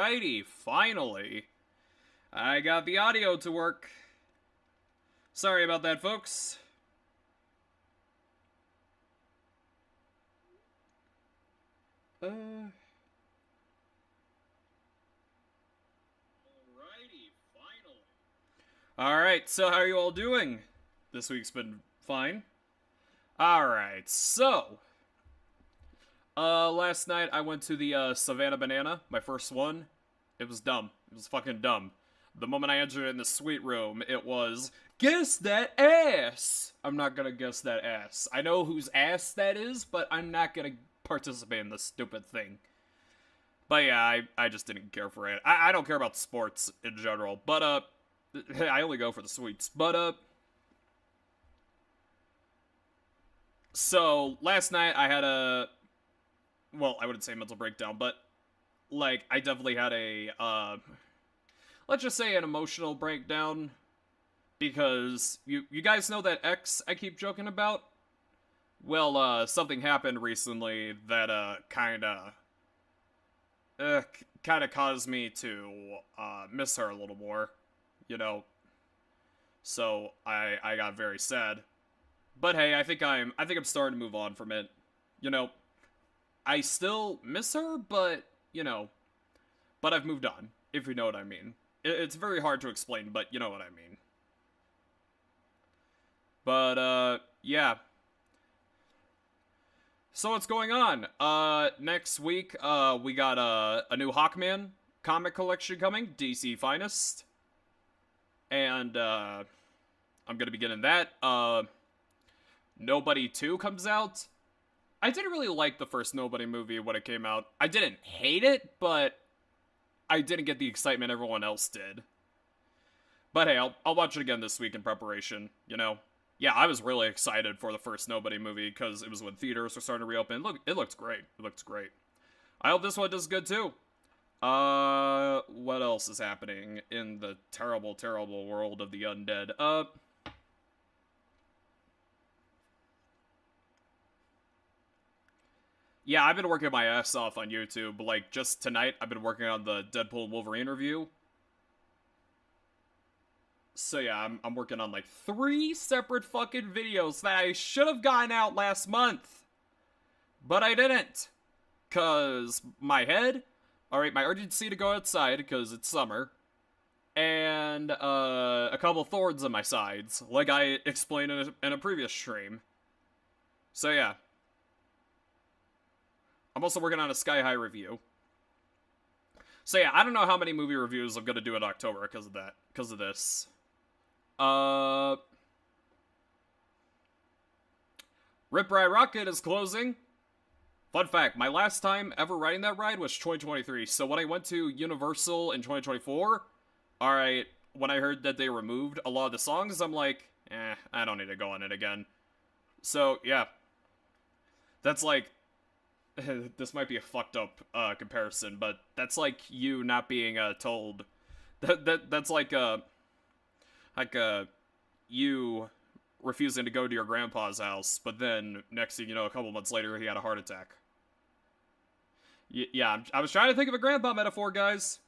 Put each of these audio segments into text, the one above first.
Alrighty, finally. I got the audio to work. Sorry about that, folks. Alrighty, finally. Alright, so how are you all doing? This week's been fine. Alright, so last night I went to the Savannah Banana, my first one. It was dumb. It was fucking dumb. The moment I entered in the suite room, it was, guess that ass! I'm not gonna guess that ass. I know whose ass that is, but I'm not gonna participate in this stupid thing. But yeah, I just didn't care for it. I don't care about sports in general, but I only go for the suites. But so last night I had a, well, I wouldn't say mental breakdown, but like I definitely had a let's just say an emotional breakdown, because you guys know that X I keep joking about? Well, something happened recently that kinda caused me to miss her a little more, you know. So I got very sad. But hey, I think I'm starting to move on from it. You know, I still miss her, but you know, but I've moved on, if you know what I mean. It's very hard to explain, but you know what I mean. But yeah. So what's going on? Next week, we got a new Hawkman comic collection coming, DC Finest. And I'm gonna be getting that. Nobody 2 comes out. I didn't really like the first Nobody movie when it came out. I didn't hate it, but I didn't get the excitement everyone else did. But hey, I'll watch it again this week in preparation, you know? Yeah, I was really excited for the first Nobody movie because it was when theaters were starting to reopen. Look, it looked great. It looked great. I hope this one does good too. What else is happening in the terrible, terrible world of the undead? Yeah, I've been working my ass off on YouTube. Like, just tonight, I've been working on the Deadpool and Wolverine review. So yeah, I'm working on like 3 separate fucking videos that I should have gotten out last month. But I didn't. Cause my head, alright, my urgency to go outside, because it's summer, and a couple thorns on my sides, like I explained in a previous stream. So yeah. I'm also working on a Sky High review. So yeah, I don't know how many movie reviews I'm gonna do in October because of that, because of this. Rip Ride Rocket is closing. Fun fact, my last time ever riding that ride was 2023. So when I went to Universal in 2024, alright, when I heard that they removed a lot of the songs, I'm like, I don't need to go on it again. So, yeah. That's like, this might be a fucked up comparison, but that's like you not being told. That's like you refusing to go to your grandpa's house, but then next thing you know, a couple months later, he had a heart attack. Yeah, I was trying to think of a grandpa metaphor, guys.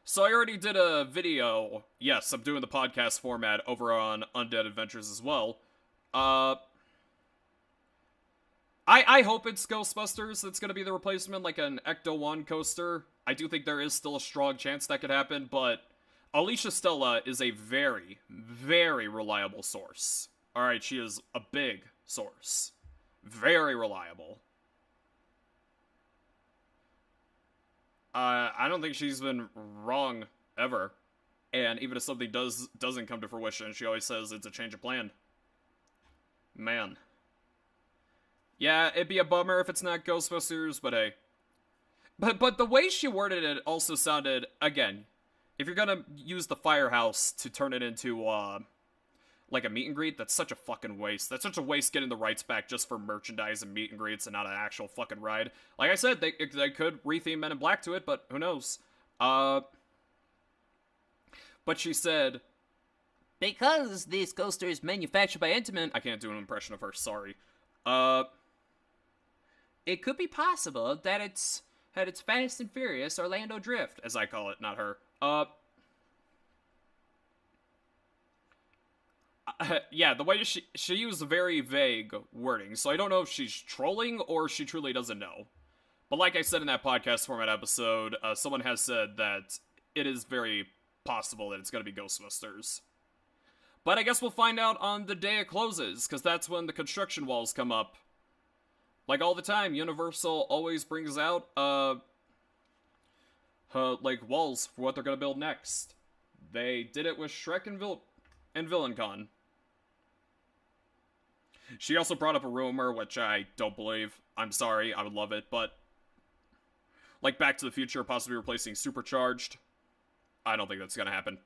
So I already did a video. Yes, I'm doing the podcast format over on Undead Adventures as well. I hope it's Ghostbusters that's gonna be the replacement, like an Ecto-1 coaster. I do think there is still a strong chance that could happen, but Alicia Stella is a very, very reliable source. Alright, she is a big source. Very reliable. I don't think she's been wrong ever. And even if something doesn't come to fruition, she always says it's a change of plan. Man. Yeah, it'd be a bummer if it's not Ghostbusters, but hey. But the way she worded it also sounded, again, if you're gonna use the firehouse to turn it into, like a meet and greet, that's such a fucking waste. That's such a waste getting the rights back just for merchandise and meet and greets and not an actual fucking ride. Like I said, they could retheme Men in Black to it, but who knows. But she said, because this coaster is manufactured by Intamin, I can't do an impression of her, sorry. it could be possible that it's Fast and Furious Orlando Drift, as I call it, not her. Yeah, the way she used very vague wording, so I don't know if she's trolling or she truly doesn't know. But like I said in that podcast format episode, someone has said that it is very possible that it's going to be Ghostbusters. But I guess we'll find out on the day it closes, because that's when the construction walls come up. Like all the time, Universal always brings out, like, walls for what they're going to build next. They did it with Shrek and VillainCon. She also brought up a rumor, which I don't believe. I'm sorry, I would love it, but like Back to the Future possibly replacing Supercharged. I don't think that's gonna happen.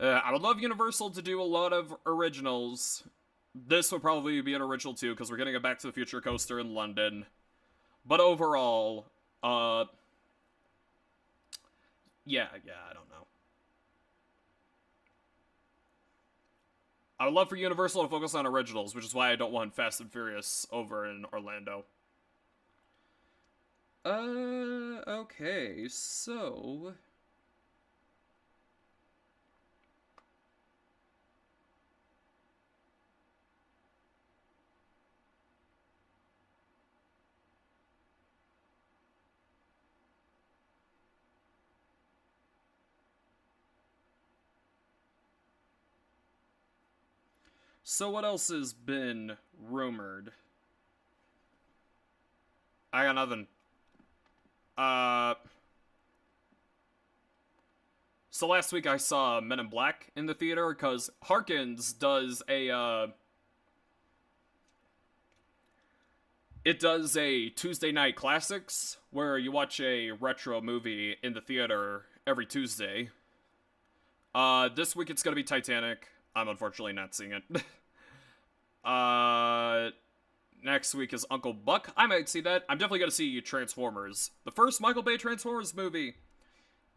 I would love Universal to do a lot of originals. This would probably be an original too, because we're getting a Back to the Future coaster in London. But overall, yeah, I don't know. I would love for Universal to focus on originals, which is why I don't want Fast and Furious over in Orlando. Okay, so... So what else has been rumored? I got nothing. So last week I saw Men in Black in the theater, because Harkins does a, it does a Tuesday night classics, where you watch a retro movie in the theater every Tuesday. This week it's gonna be Titanic. I'm unfortunately not seeing it. Next week is Uncle Buck. I might see that. I'm definitely gonna see Transformers. The first Michael Bay Transformers movie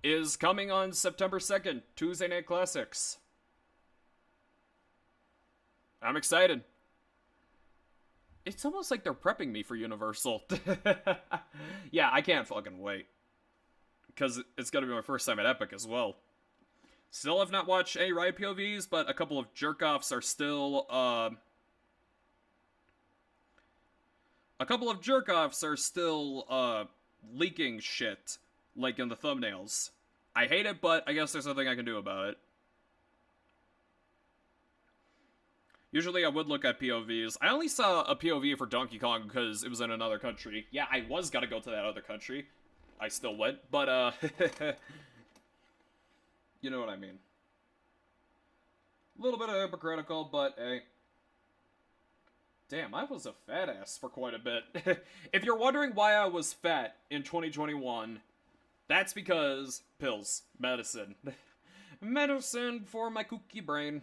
is coming on September 2nd, Tuesday Night Classics. I'm excited. It's almost like they're prepping me for Universal. Yeah, I can't fucking wait. Because it's gonna be my first time at Epic as well. Still have not watched any ride POVs, but a couple of jerk-offs are still, leaking shit, like in the thumbnails. I hate it, but I guess there's nothing I can do about it. Usually I would look at POVs. I only saw a POV for Donkey Kong because it was in another country. Yeah, I was gonna go to that other country. I still went, but, you know what I mean. A little bit of hypocritical, but hey. Damn, I was a fat ass for quite a bit. If you're wondering why I was fat in 2021, that's because pills. Medicine. Medicine for my kooky brain.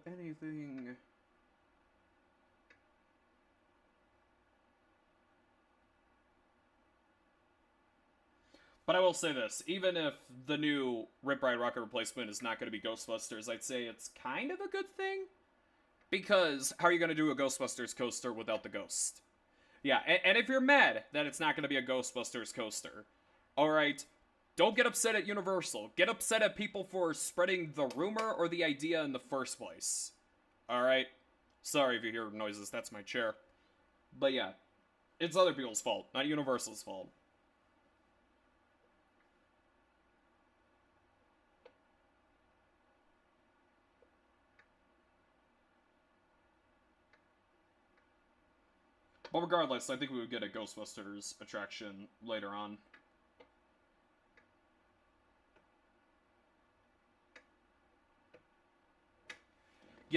Anything... But I will say this, even if the new Rip Ride Rocket replacement is not going to be Ghostbusters, I'd say it's kind of a good thing. Because how are you going to do a Ghostbusters coaster without the ghost? Yeah, and if you're mad that it's not going to be a Ghostbusters coaster, alright, don't get upset at Universal. Get upset at people for spreading the rumor or the idea in the first place. Alright? Sorry if you hear noises, that's my chair. But yeah, it's other people's fault, not Universal's fault. But regardless, I think we would get a Ghostbusters attraction later on.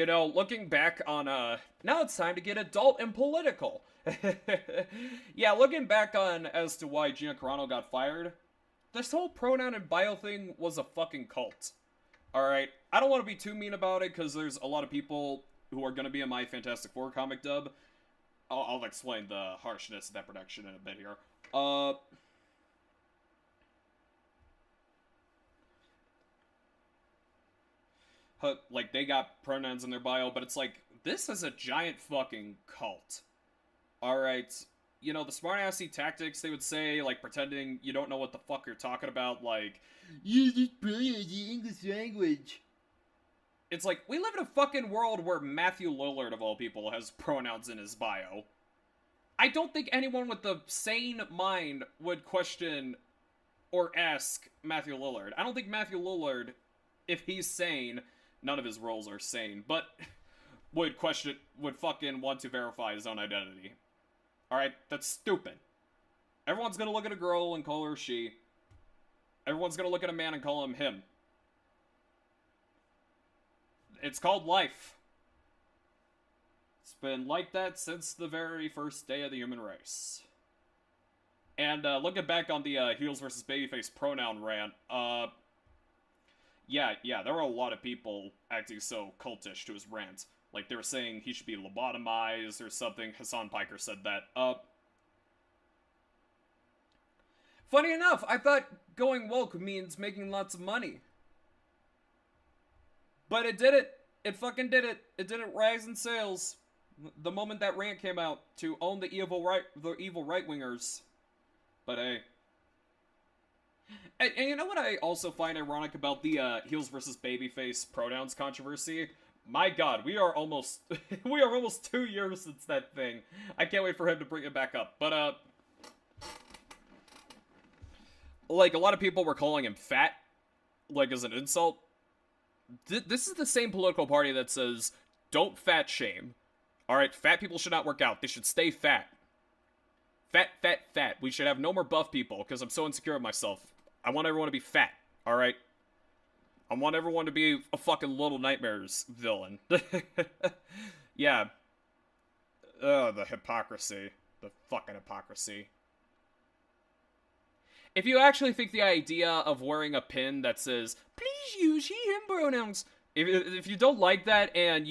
Looking back on, now it's time to get adult and political. Yeah, looking back on as to why Gina Carano got fired, this whole pronoun and bio thing was a fucking cult. Alright, I don't want to be too mean about it, because there's a lot of people who are going to be in my Fantastic Four comic dub. I'll explain the harshness of that production in a bit here. Like, they got pronouns in their bio, but it's like, this is a giant fucking cult. Alright, the smartassy tactics they would say, like, pretending you don't know what the fuck you're talking about, like, use this pronouns in English language. It's like, we live in a fucking world where Matthew Lillard, of all people, has pronouns in his bio. I don't think anyone with a sane mind would question or ask Matthew Lillard. I don't think Matthew Lillard, if he's sane, none of his roles are sane, but would fucking want to verify his own identity. Alright, that's stupid. Everyone's gonna look at a girl and call her she. Everyone's gonna look at a man and call him him. It's called life. It's been like that since the very first day of the human race. And looking back on the heels versus babyface pronoun rant, yeah, there were a lot of people acting so cultish to his rant. Like, they were saying he should be lobotomized or something. Hassan Piker said that. Funny enough, I thought going woke means making lots of money. But it did it. It fucking did it. It didn't rise in sales the moment that rant came out to own the evil right-wingers. But hey. And you know what I also find ironic about the heels versus babyface pronouns controversy? My god, we are almost 2 years since that thing. I can't wait for him to bring it back up. But like, a lot of people were calling him fat, like, as an insult. This is the same political party that says, don't fat shame. Alright, fat people should not work out. They should stay fat. Fat. We should have no more buff people, because I'm so insecure of myself. I want everyone to be fat, alright? I want everyone to be a fucking Little Nightmares villain. Yeah. The hypocrisy. The fucking hypocrisy. If you actually think the idea of wearing a pin that says, please use he, him pronouns, if you don't like that, and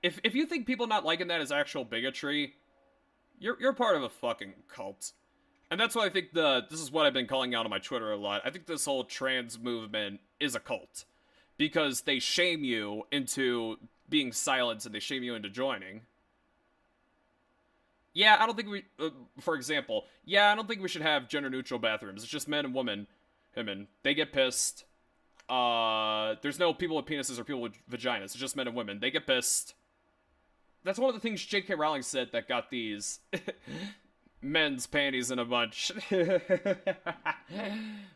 if you think people not liking that is actual bigotry, you're part of a fucking cult. And that's why I think this is what I've been calling out on my Twitter a lot. I think this whole trans movement is a cult. Because they shame you into being silent and they shame you into joining. Yeah, I don't think we, for example, I don't think we should have gender-neutral bathrooms. It's just men and women. They get pissed. There's no people with penises or people with vaginas. It's just men and women. They get pissed. That's one of the things J.K. Rowling said that got these men's panties in a bunch.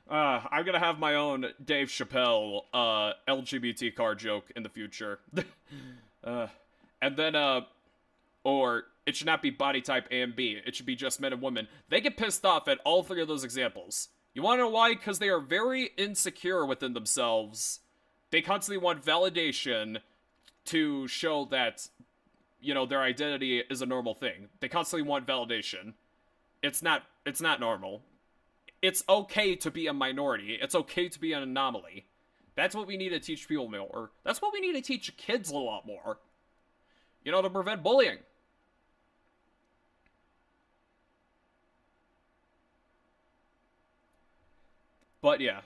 I'm gonna have my own Dave Chappelle LGBT car joke in the future. And then, or it should not be body type A and B. It should be just men and women. They get pissed off at all three of those examples. You wanna know why? Because they are very insecure within themselves. They constantly want validation to show that, their identity is a normal thing. They constantly want validation. It's not normal. It's okay to be a minority. It's okay to be an anomaly. That's what we need to teach people more. That's what we need to teach kids a lot more. To prevent bullying. But yeah.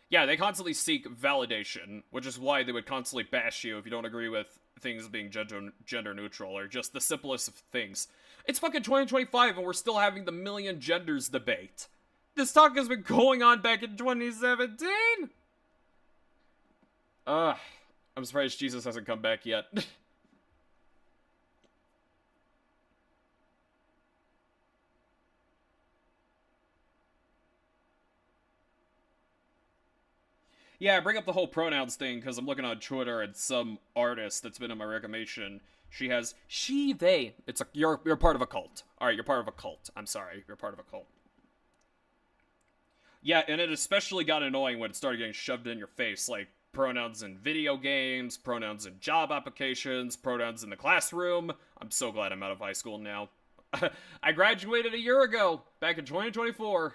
Yeah, they constantly seek validation, which is why they would constantly bash you if you don't agree with things being gender neutral, or just the simplest of things. It's fucking 2025 and we're still having the million genders debate. This talk has been going on back in 2017! I'm surprised Jesus hasn't come back yet. Yeah, I bring up the whole pronouns thing because I'm looking on Twitter at some artist that's been in my recommendation. She has she, they. It's you're part of a cult. All right, you're part of a cult. I'm sorry, you're part of a cult. Yeah, and it especially got annoying when it started getting shoved in your face. Like, pronouns in video games, pronouns in job applications, pronouns in the classroom. I'm so glad I'm out of high school now. I graduated a year ago, back in 2024.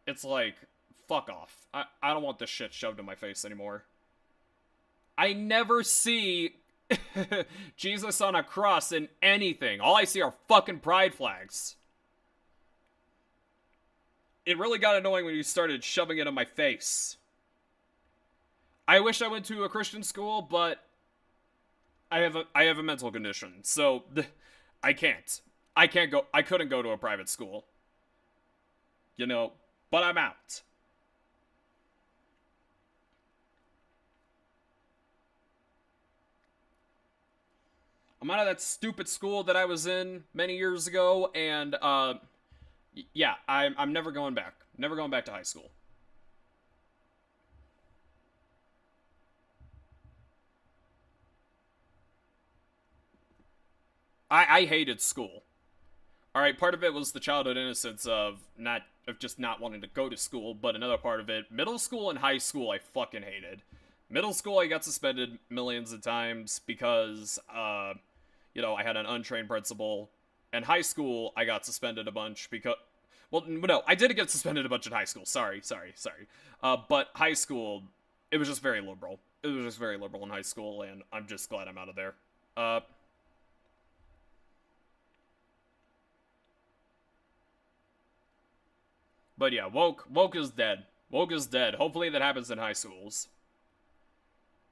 It's like, fuck off. I don't want this shit shoved in my face anymore. I never see Jesus on a cross in anything. All I see are fucking pride flags. It really got annoying when you started shoving it in my face. I wish I went to a Christian school, but I have a mental condition, so I can't. I couldn't go to a private school. You know, but I'm out. I'm out of that stupid school that I was in many years ago, and yeah, I'm never going back. Never going back to high school. I hated school. All right, part of it was the childhood innocence of just not wanting to go to school, but another part of it, middle school and high school, I fucking hated. Middle school, I got suspended millions of times because, you know, I had an untrained principal. And high school, I got suspended a bunch because, well, no, I did get suspended a bunch in high school. Sorry. But high school, it was just very liberal. It was just very liberal in high school, and I'm just glad I'm out of there. But yeah, woke is dead. Woke is dead. Hopefully that happens in high schools.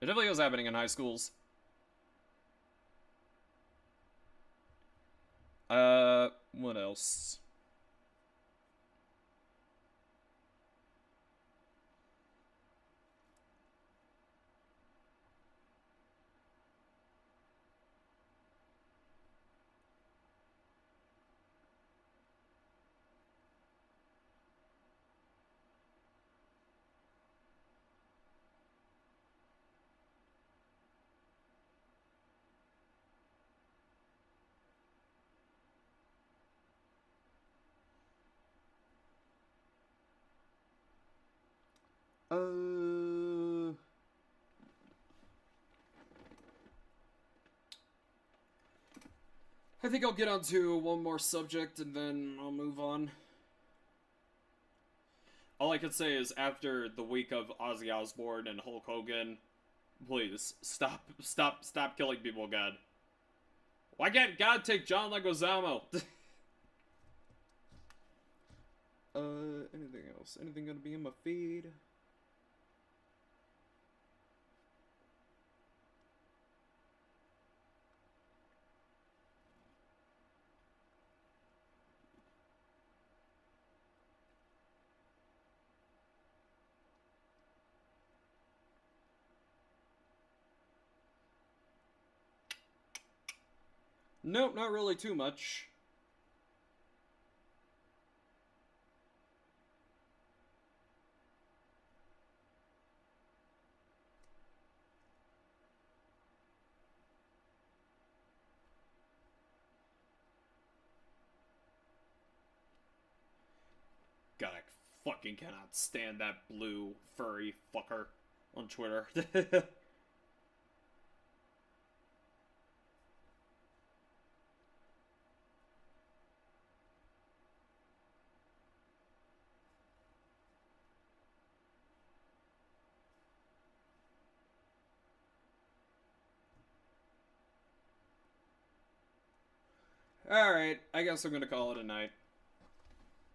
It definitely was happening in high schools. What else? I think I'll get onto one more subject and then I'll move on. All I can say is after the week of Ozzy Osbourne and Hulk Hogan, please stop killing people, God. Why can't God take John Leguizamo? Anything else? Anything gonna be in my feed? Nope, not really too much. God, I fucking cannot stand that blue furry fucker on Twitter. Alright, I guess I'm gonna call it a night.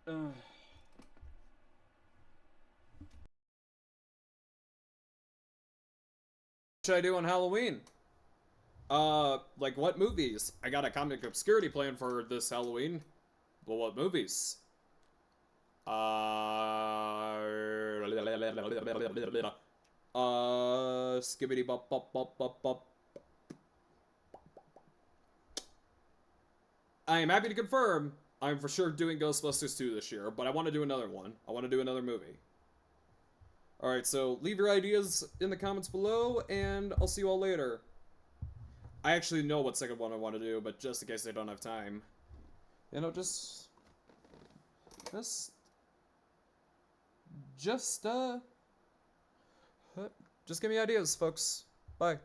What should I do on Halloween? Like what movies? I got a comic obscurity plan for this Halloween. Well, what movies? Skibbity bop bop bop bop bop. I am happy to confirm I'm for sure doing Ghostbusters 2 this year, but I want to do another one. I want to do another movie. Alright, so leave your ideas in the comments below, and I'll see you all later. I actually know what second one I want to do, but just in case I don't have time. You know, just just give me ideas, folks. Bye.